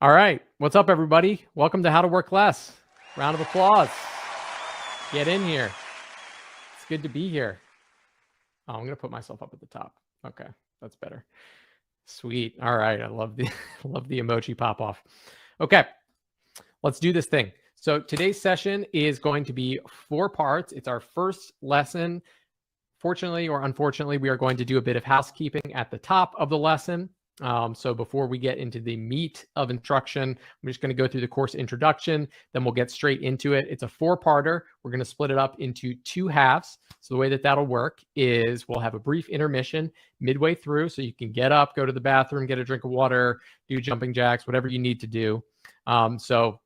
All right. What's up, everybody? Welcome to How to Work Less. Round of applause. Get in here. It's good to be here. Oh, I'm going to put myself up at the top. Okay, that's better. Sweet. All right. I love the love the emoji pop off. Okay, let's do this thing. So today's session is going to be 4 parts. It's our first lesson. Fortunately or unfortunately, we are going to do a bit of housekeeping at the top of the lesson. So before we get into the meat of instruction, I'm just going to go through the course introduction, then we'll get straight into it. It's a 4-parter. We're going to split it up into 2 halves. So the way that that'll work is we'll have a brief intermission midway through, so you can get up, go to the bathroom, get a drink of water, do jumping jacks, whatever you need to do. So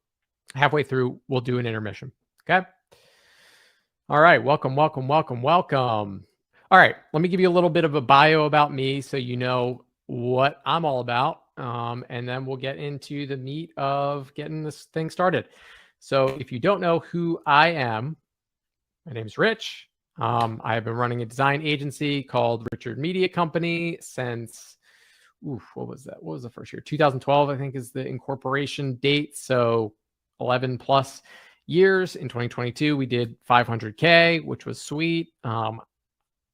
halfway through, we'll do an intermission. Okay. All right. Welcome. All right. Let me give you a little bit of a bio about me so you know what I'm all about. And then we'll get into the meat of getting this thing started. So if you don't know who I am, my name's Rich. I have been running a design agency called Richard Media Company since, what was that? What was the first year? 2012, I think, is the incorporation date. So 11 plus years. In 2022, we did 500K, which was sweet.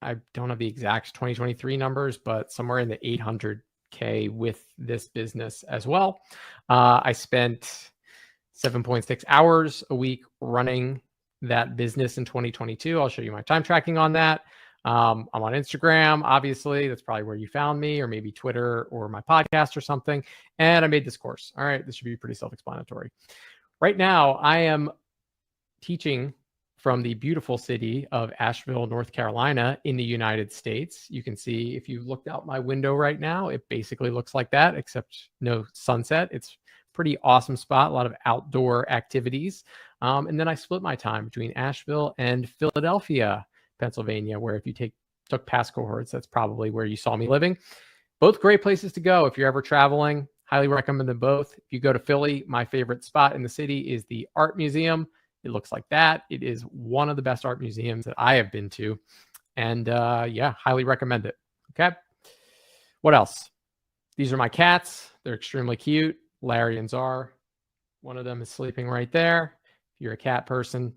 I don't have the exact 2023 numbers, but somewhere in the 800K with this business as well. I spent 7.6 hours a week running that business in 2022. I'll show you my time tracking on that. I'm on Instagram, obviously. That's probably where you found me, or maybe Twitter or my podcast or something. And I made this course. All right, this should be pretty self-explanatory. Right now, I am teaching from the beautiful city of Asheville, North Carolina in the United States. You can see if you looked out my window right now, it basically looks like that, except no sunset. It's a pretty awesome spot, a lot of outdoor activities. And then I split my time between Asheville and Philadelphia, Pennsylvania, where if you took past cohorts, that's probably where you saw me living. Both great places to go if you're ever traveling. Highly recommend them both. If you go to Philly, my favorite spot in the city is the Art Museum. It looks like that. It is one of the best art museums that I have been to. And yeah, highly recommend it. Okay. What else? These are my cats. They're extremely cute. Larry and Czar. One of them is sleeping right there. If you're a cat person.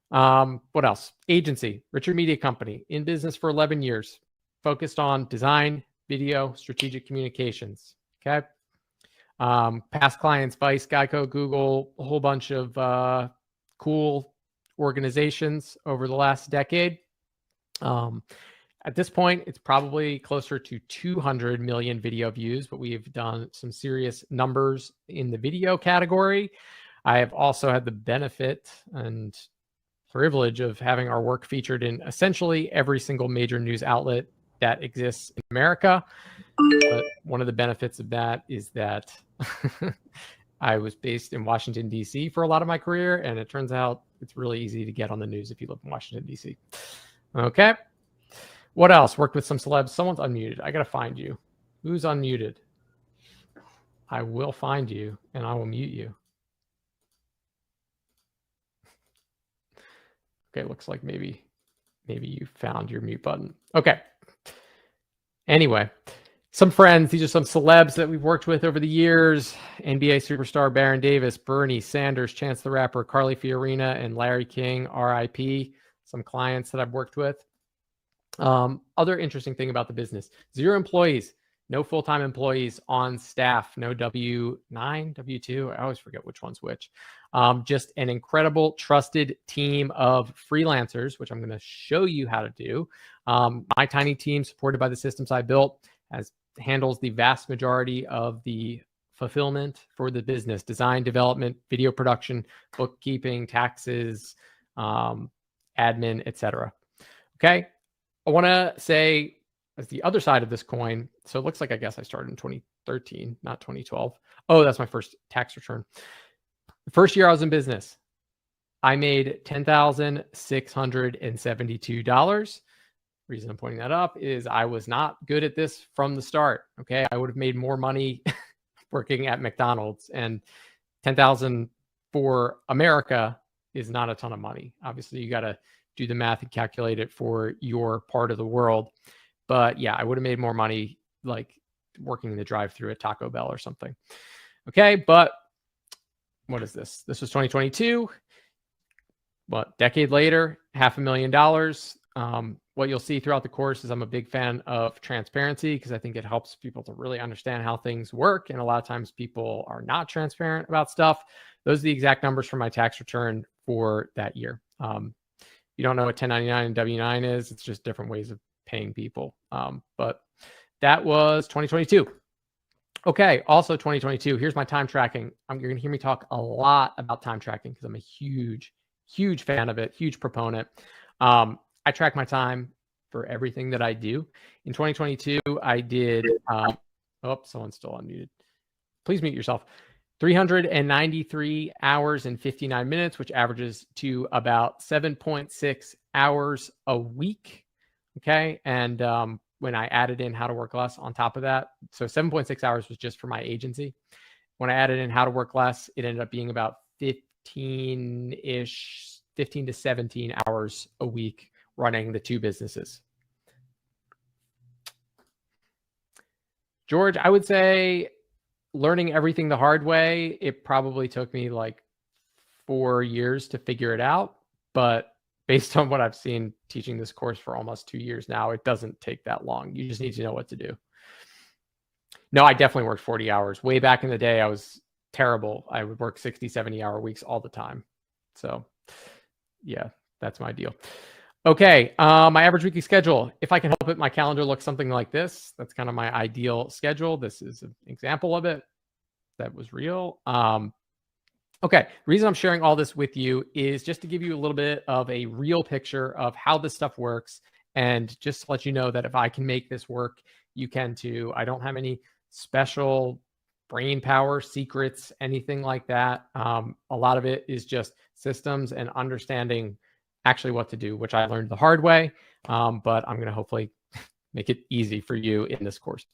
What else? Agency, Richard Media Company, in business for 11 years. Focused on design, video, strategic communications. Okay. Past clients, Vice, Geico, Google, a whole bunch of cool organizations over the last decade. At this point, it's probably closer to 200 million video views, but we've done some serious numbers in the video category. I have also had the benefit and privilege of having our work featured in essentially every single major news outlet that exists in America. But one of the benefits of that is that I was based in Washington, D.C. for a lot of my career, and it turns out it's really easy to get on the news if you live in Washington, D.C. Okay. What else? Worked with some celebs. Someone's unmuted. I got to find you. Who's unmuted? I will find you, and I will mute you. Okay, looks like maybe you found your mute button. Okay. Anyway. Some friends, these are some celebs that we've worked with over the years. NBA superstar Baron Davis, Bernie Sanders, Chance the Rapper, Carly Fiorina, and Larry King, RIP. Some clients that I've worked with. Other interesting thing about the business, 0 employees, no full-time employees on staff, no W-9, W-2. I always forget which one's which. Just an incredible, trusted team of freelancers, which I'm going to show you how to do. My tiny team, supported by the systems I built, handles the vast majority of the fulfillment for the business: design, development, video production, bookkeeping, taxes, admin, etc. Okay. I want to say, as the other side of this coin, so it looks like, I guess I started in 2013, not 2012. Oh, that's my first tax return. The first year I was in business, I made $10,672. Reason I'm pointing that up is I was not good at this from the start. Okay. I would have made more money working at McDonald's, and 10,000 for America is not a ton of money. Obviously you got to do the math and calculate it for your part of the world. But yeah, I would have made more money like working in the drive-thru at Taco Bell or something. Okay, but what is this? This was 2022. What, decade later, $500,000. What you'll see throughout the course is I'm a big fan of transparency because I think it helps people to really understand how things work. And a lot of times people are not transparent about stuff. Those are the exact numbers for my tax return for that year. You don't know what 1099 and W-9 is. It's just different ways of paying people. But that was 2022. Okay, also 2022. Here's my time tracking. You're going to hear me talk a lot about time tracking because I'm a huge fan of it, huge proponent. I track my time for everything that I do. In 2022, I did, someone's still unmuted. Please mute yourself. 393 hours and 59 minutes, which averages to about 7.6 hours a week. Okay. And when I added in How to Work Less on top of that, so 7.6 hours was just for my agency. When I added in How to Work Less, it ended up being about 15 to 17 hours a week running the two businesses. George, I would say learning everything the hard way, it probably took me like 4 years to figure it out. But based on what I've seen teaching this course for almost 2 years now, it doesn't take that long. You just need to know what to do. No, I definitely worked 40 hours. Way back in the day, I was terrible. I would work 60, 70-hour weeks all the time. So yeah, that's my deal. Okay, my average weekly schedule. If I can help it, my calendar looks something like this. That's kind of my ideal schedule. This is an example of it. That was real. Okay, the reason I'm sharing all this with you is just to give you a little bit of a real picture of how this stuff works, and just to let you know that if I can make this work, you can too. I don't have any special brain power secrets, anything like that. A lot of it is just systems and understanding actually what to do, which I learned the hard way, but I'm going to hopefully make it easy for you in this course.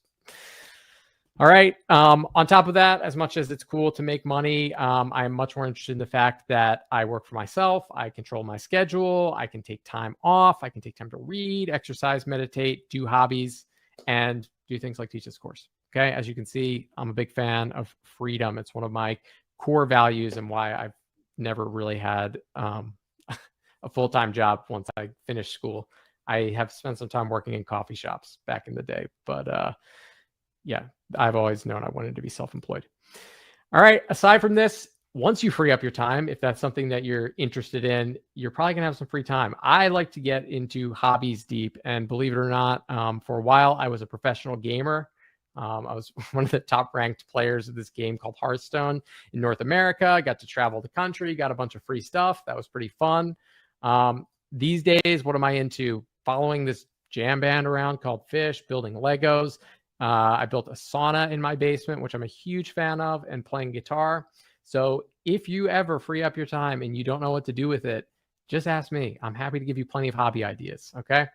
All right. On top of that, as much as it's cool to make money, I'm much more interested in the fact that I work for myself. I control my schedule. I can take time off. I can take time to read, exercise, meditate, do hobbies, and do things like teach this course. Okay. As you can see, I'm a big fan of freedom. It's one of my core values and why I've never really had a full-time job once I finished school. I have spent some time working in coffee shops back in the day, but yeah, I've always known I wanted to be self-employed. All right. Aside from this, once you free up your time, if that's something that you're interested in, you're probably going to have some free time. I like to get into hobbies deep, and believe it or not, for a while, I was a professional gamer. I was one of the top ranked players of this game called Hearthstone in North America. I got to travel the country, got a bunch of free stuff. That was pretty fun. These days, what am I into? Following this jam band around called Fish, building Legos. I built a sauna in my basement, which I'm a huge fan of, and playing guitar. So if you ever free up your time and you don't know what to do with it, just ask me. I'm happy to give you plenty of hobby ideas. Okay.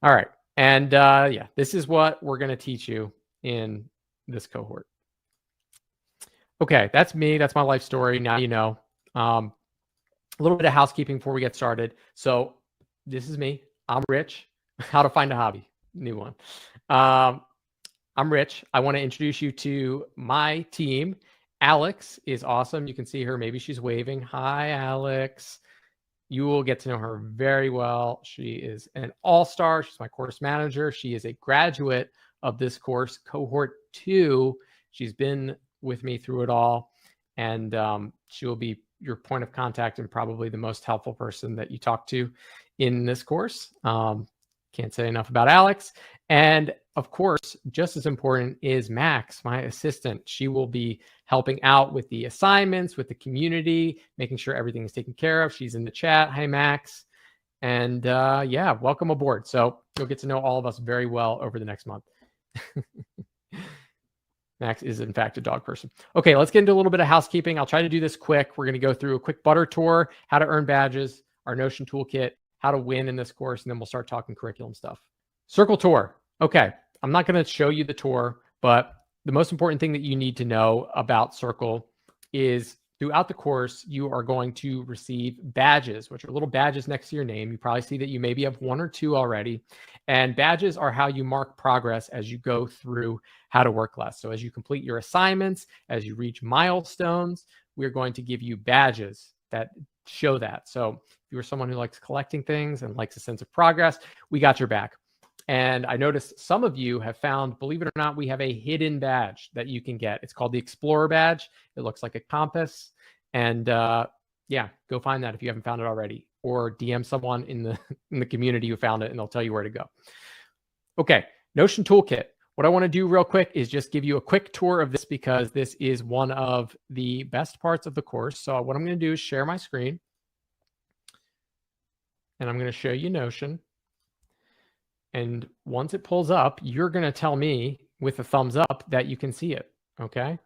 All right. And yeah, this is what we're going to teach you in this cohort. Okay. That's me. That's my life story. Now you know. A little bit of housekeeping before we get started. So this is me. I'm Rich. How to find a hobby. New one. I'm Rich. I want to introduce you to my team. Alex is awesome. You can see her. Maybe she's waving. Hi, Alex. You will get to know her very well. She is an all-star. She's my course manager. She is a graduate of this course, cohort 2. She's been with me through it all, and she will be your point of contact and probably the most helpful person that you talk to in this course. Can't say enough about Alex. And of course, just as important is Max, my assistant. She will be helping out with the assignments, with the community, making sure everything is taken care of. She's in the chat. Hi, Max. And yeah, welcome aboard. So you'll get to know all of us very well over the next month. Max is, in fact, a dog person. Okay, let's get into a little bit of housekeeping. I'll try to do this quick. We're going to go through a quick butter tour, how to earn badges, our Notion toolkit, how to win in this course, and then we'll start talking curriculum stuff. Circle tour. Okay, I'm not going to show you the tour, but the most important thing that you need to know about Circle is throughout the course, you are going to receive badges, which are little badges next to your name. You probably see that you maybe have 1 or 2 already. And badges are how you mark progress as you go through How to Work Less. So as you complete your assignments, as you reach milestones, we're going to give you badges that show that. So if you're someone who likes collecting things and likes a sense of progress, we got your back. And I noticed some of you have found, believe it or not, we have a hidden badge that you can get. It's called the Explorer badge. It looks like a compass. And yeah, go find that if you haven't found it already, or DM someone in the community who found it and they'll tell you where to go. Okay, Notion Toolkit. What I want to do real quick is just give you a quick tour of this because this is one of the best parts of the course. So what I'm going to do is share my screen. And I'm going to show you Notion. And once it pulls up, you're going to tell me with a thumbs up that you can see it. Okay.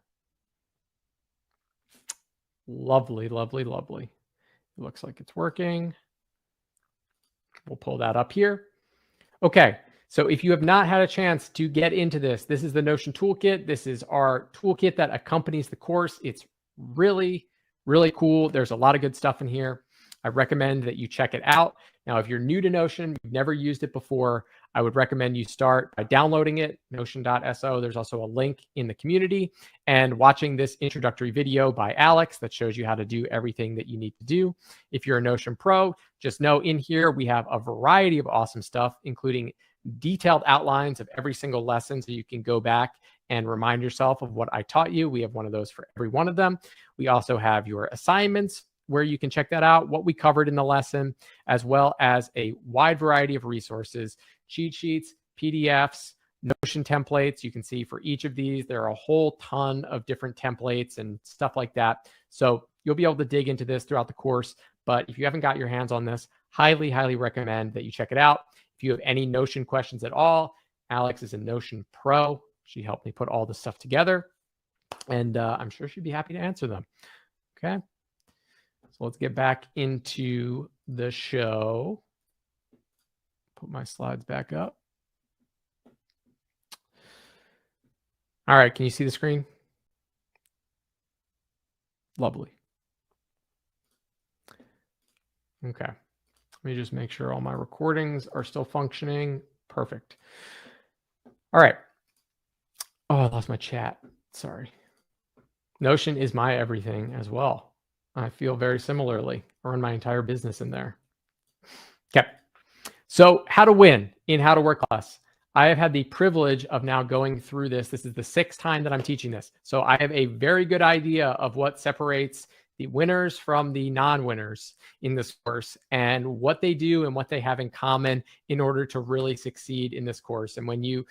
Lovely, lovely, lovely. It looks like it's working. We'll pull that up here. Okay. So if you have not had a chance to get into this, this is the Notion Toolkit. This is our toolkit that accompanies the course. It's really, really cool. There's a lot of good stuff in here. I recommend that you check it out. Now, if you're new to Notion, you've never used it before, I would recommend you start by downloading it, notion.so. There's also a link in the community, and watching this introductory video by Alex that shows you how to do everything that you need to do. If you're a Notion Pro, just know in here we have a variety of awesome stuff, including detailed outlines of every single lesson so you can go back and remind yourself of what I taught you. We have one of those for every one of them. We also have your assignments where you can check that out, what we covered in the lesson, as well as a wide variety of resources, cheat sheets, PDFs, Notion templates. You can see for each of these, there are a whole ton of different templates and stuff like that. So you'll be able to dig into this throughout the course. But if you haven't got your hands on this, highly, highly recommend that you check it out. If you have any Notion questions at all, Alex is a Notion Pro. She helped me put all this stuff together, and I'm sure she'd be happy to answer them. Okay. So let's get back into the show. Put my slides back up. All right, can you see the screen? Lovely. Okay, let me just make sure all my recordings are still functioning. Perfect. All right. Oh, I lost my chat. Sorry. Notion is my everything as well. I feel very similarly. I run my entire business in there. Okay. So how to win in How to Work Less. I have had the privilege of now going through this. This is the 6th time that I'm teaching this. So I have a very good idea of what separates the winners from the non-winners in this course and what they do and what they have in common in order to really succeed in this course. And when you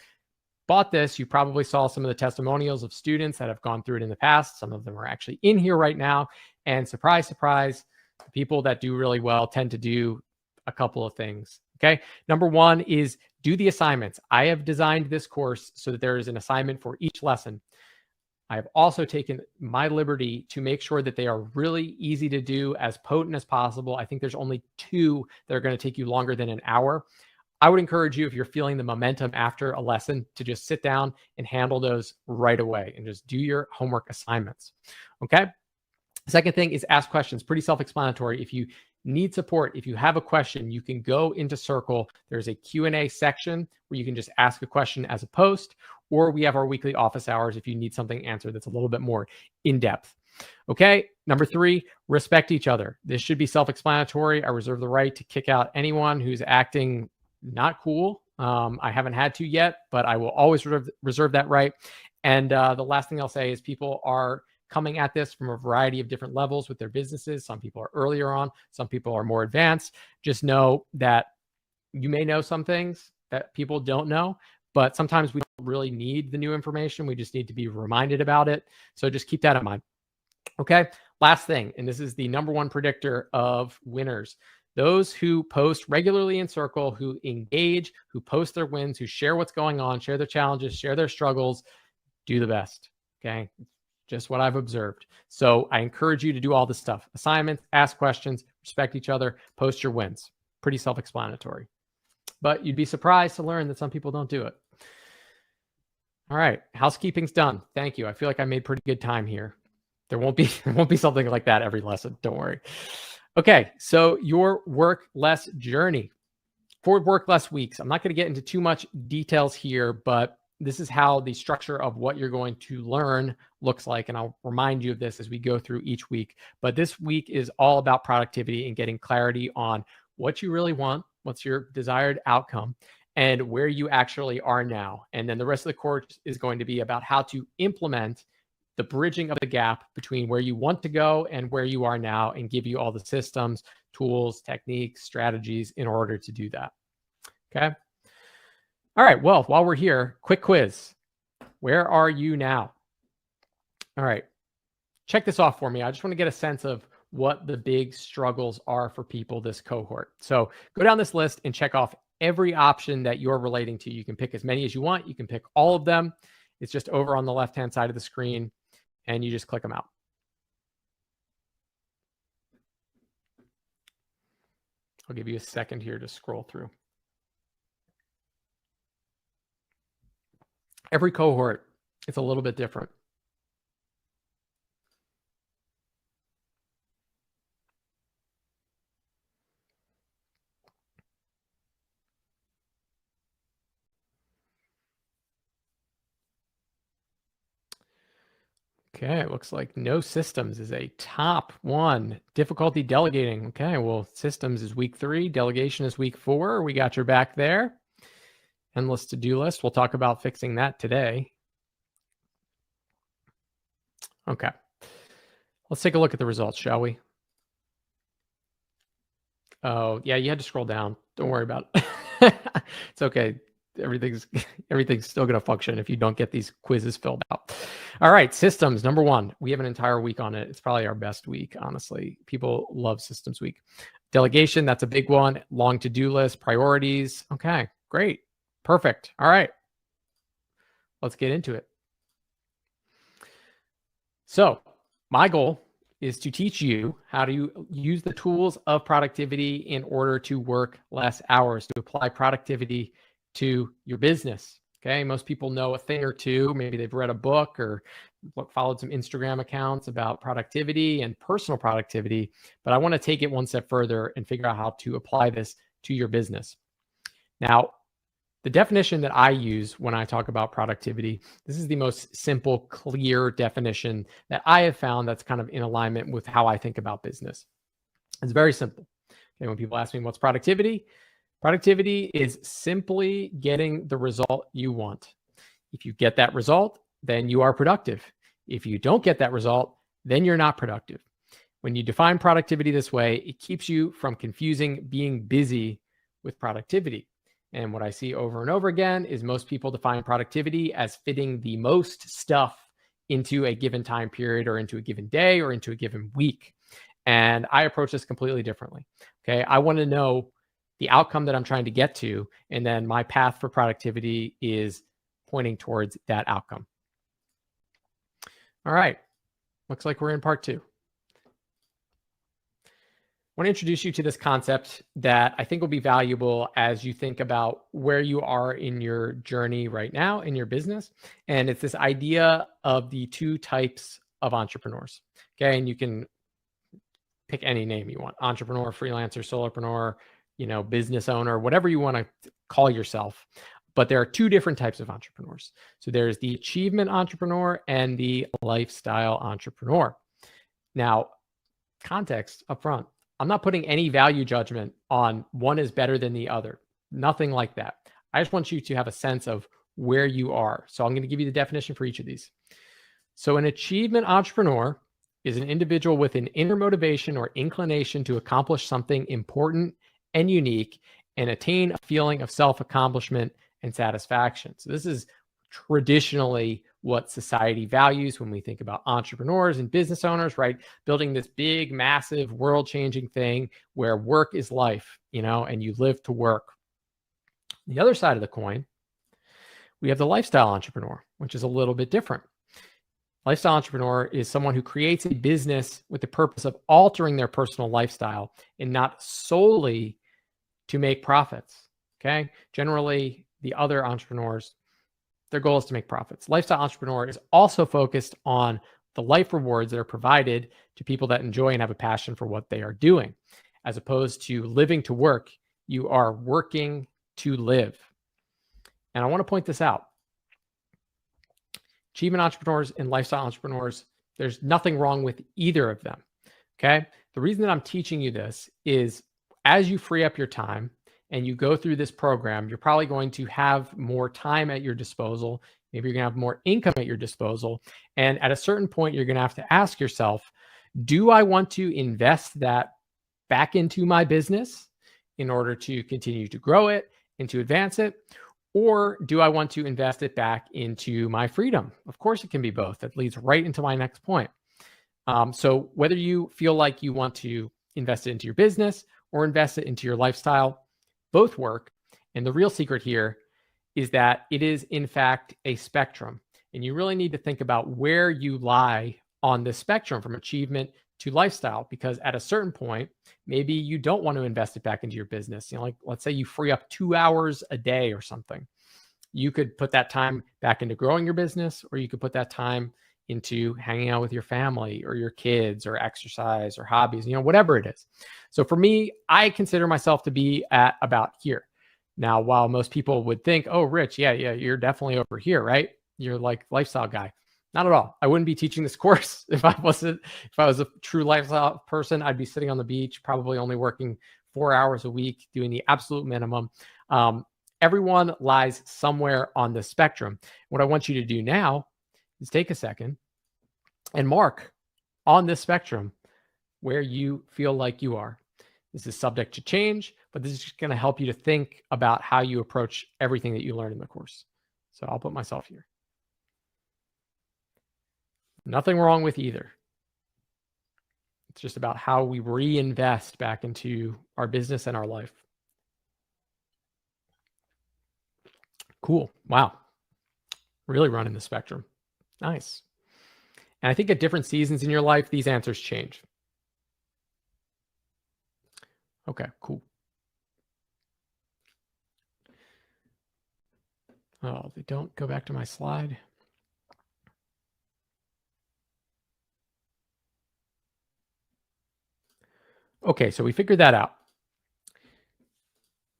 bought this, you probably saw some of the testimonials of students that have gone through it in the past. Some of them are actually in here right now. And surprise, surprise, the people that do really well tend to do a couple of things. Okay. Number one is do the assignments. I have designed this course so that there is an assignment for each lesson. I have also taken my liberty to make sure that they are really easy to do, as potent as possible. I think there's only 2 that are going to take you longer than an hour. I would encourage you, if you're feeling the momentum after a lesson, to just sit down and handle those right away and just do your homework assignments. Okay. Second thing is ask questions. Pretty self-explanatory. If you need support, if you have a question, you can go into Circle. There's a Q&A section where you can just ask a question as a post, or we have our weekly office hours if you need something answered that's a little bit more in-depth. Okay. Number 3, respect each other. This should be self-explanatory. I reserve the right to kick out anyone who's acting not cool. I haven't had to yet, but I will always reserve that right. And the last thing I'll say is people are coming at this from a variety of different levels with their businesses. Some people are earlier on, some people are more advanced. Just know that you may know some things that people don't know, but sometimes we don't really need the new information. We just need to be reminded about it. So just keep that in mind. Okay. Last thing, and this is the number 1 predictor of winners. Those who post regularly in Circle, who engage, who post their wins, who share what's going on, share their challenges, share their struggles, do the best. Okay. Just what I've observed. So I encourage you to do all this stuff. Assignments, ask questions, respect each other, post your wins. Pretty self-explanatory. But you'd be surprised to learn that some people don't do it. All right. Housekeeping's done. Thank you. I feel like I made pretty good time here. There won't be something like that every lesson. Don't worry. Okay, so your work less journey. 4 work less weeks. I'm not going to get into too much details here, but this is how the structure of what you're going to learn looks like. And I'll remind you of this as we go through each week. But this week is all about productivity and getting clarity on what you really want, what's your desired outcome, and where you actually are now. And then the rest of the course is going to be about how to implement the bridging of the gap between where you want to go and where you are now, and give you all the systems, tools, techniques, strategies in order to do that. Okay. All right. Well, while we're here, quick quiz. Where are you now? All right. Check this off for me. I just want to get a sense of what the big struggles are for people this cohort. So go down this list and check off every option that you're relating to. You can pick as many as you want. You can pick all of them. It's just over on the left-hand side of the screen, and you just click them out. I'll give you a second here to scroll through. Every cohort, it's a little bit different. Okay, it looks like no systems is a top one. Difficulty delegating. Okay, well, systems is week 3. Delegation is week 4. We got your back there. Endless to-do list. We'll talk about fixing that today. Okay. Let's take a look at the results, shall we? Oh, yeah, you had to scroll down. Don't worry about it. It's okay. Everything's still going to function if you don't get these quizzes filled out. All right, systems, number 1. We have an entire week on it. It's probably our best week, honestly. People love systems week. Delegation, that's a big one. Long to-do list, priorities. Okay, great. Perfect. All right. Let's get into it. So my goal is to teach you how to use the tools of productivity in order to work less hours, to apply productivity to your business. Okay. Most people know a thing or two. Maybe they've read a book or followed some Instagram accounts about productivity and personal productivity, but I want to take it one step further and figure out how to apply this to your business. Now, the definition that I use when I talk about productivity, this is the most simple, clear definition that I have found that's kind of in alignment with how I think about business. It's very simple. Okay, when people ask me what's productivity, productivity is simply getting the result you want. If you get that result, then you are productive. If you don't get that result, then you're not productive. When you define productivity this way, it keeps you from confusing being busy with productivity. And what I see over and over again is most people define productivity as fitting the most stuff into a given time period or into a given day or into a given week. And I approach this completely differently. Okay. I want to know the outcome that I'm trying to get to. And then my path for productivity is pointing towards that outcome. All right. Looks like we're in part 2. I want to introduce you to this concept that I think will be valuable as you think about where you are in your journey right now in your business. And it's this idea of the 2 types of entrepreneurs. Okay. And you can pick any name you want: entrepreneur, freelancer, solopreneur, business owner, whatever you want to call yourself. But there are 2 different types of entrepreneurs. So there's the achievement entrepreneur and the lifestyle entrepreneur. Now, context up front. I'm not putting any value judgment on one is better than the other. Nothing like that. I just want you to have a sense of where you are. So I'm going to give you the definition for each of these. So an achievement entrepreneur is an individual with an inner motivation or inclination to accomplish something important and unique and attain a feeling of self-accomplishment and satisfaction. So this is traditionally what society values when we think about entrepreneurs and business owners, right? Building this big, massive, world-changing thing where work is life, and you live to work. The other side of the coin, we have the lifestyle entrepreneur, which is a little bit different. Lifestyle entrepreneur is someone who creates a business with the purpose of altering their personal lifestyle and not solely to make profits. Okay. Generally, the other entrepreneurs, their goal is to make profits. Lifestyle entrepreneur is also focused on the life rewards that are provided to people that enjoy and have a passion for what they are doing. As opposed to living to work, you are working to live. And I want to point this out. Achievement entrepreneurs and lifestyle entrepreneurs, there's nothing wrong with either of them. Okay. The reason that I'm teaching you this is as you free up your time and you go through this program, you're probably going to have more time at your disposal. Maybe you're going to have more income at your disposal. And at a certain point, you're going to have to ask yourself, do I want to invest that back into my business in order to continue to grow it and to advance it? Or do I want to invest it back into my freedom? Of course, it can be both. That leads right into my next point. So whether you feel like you want to invest it into your business or invest it into your lifestyle, both work. And the real secret here is that it is, in fact, a spectrum. And you really need to think about where you lie on the spectrum from achievement to lifestyle, because at a certain point, maybe you don't want to invest it back into your business. Like let's say you free up 2 hours a day or something. You could put that time back into growing your business, or you could put that time into hanging out with your family or your kids or exercise or hobbies, whatever it is. So for me, I consider myself to be at about here. Now, while most people would think, oh, Rich, yeah, you're definitely over here, right? You're like lifestyle guy. Not at all. I wouldn't be teaching this course if I was a true lifestyle person. I'd be sitting on the beach, probably only working 4 hours a week, doing the absolute minimum. Everyone lies somewhere on the spectrum. What I want you to do now is take a second and mark on this spectrum where you feel like you are. This is subject to change, but this is just going to help you to think about how you approach everything that you learn in the course. So I'll put myself here. Nothing wrong with either. It's just about how we reinvest back into our business and our life. Cool. Wow. Really running the spectrum. Nice. And I think at different seasons in your life, these answers change. Okay, cool. Oh, they don't go back to my slide. Okay, so we figured that out.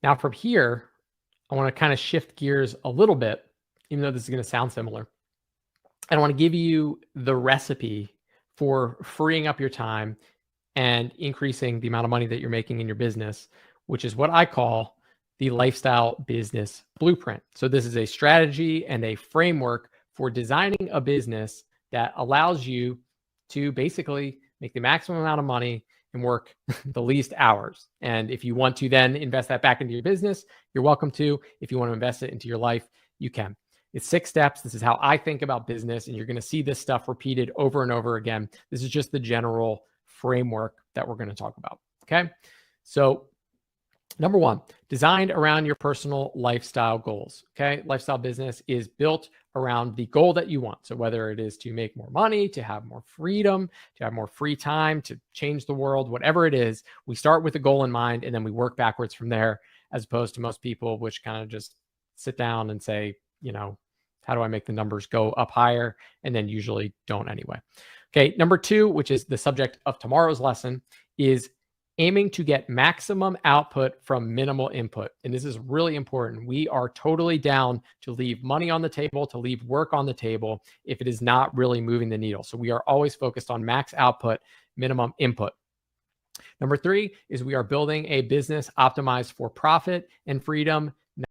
Now from here, I want to kind of shift gears a little bit, even though this is going to sound similar. And I want to give you the recipe for freeing up your time and increasing the amount of money that you're making in your business, which is what I call the lifestyle business blueprint. So this is a strategy and a framework for designing a business that allows you to basically make the maximum amount of money and work the least hours. And if you want to then invest that back into your business, you're welcome to. If you want to invest it into your life, you can. It's 6 steps. This is how I think about business. And you're going to see this stuff repeated over and over again. This is just the general framework that we're going to talk about. Okay. So number 1, designed around your personal lifestyle goals. Okay. Lifestyle business is built around the goal that you want. So whether it is to make more money, to have more freedom, to have more free time, to change the world, whatever it is, we start with a goal in mind and then we work backwards from there, as opposed to most people, which kind of just sit down and say, how do I make the numbers go up higher? And then usually don't anyway. Okay. Number 2, which is the subject of tomorrow's lesson, is aiming to get maximum output from minimal input. And this is really important. We are totally down to leave money on the table, to leave work on the table if it is not really moving the needle. So we are always focused on max output, minimum input. Number 3 is we are building a business optimized for profit and freedom,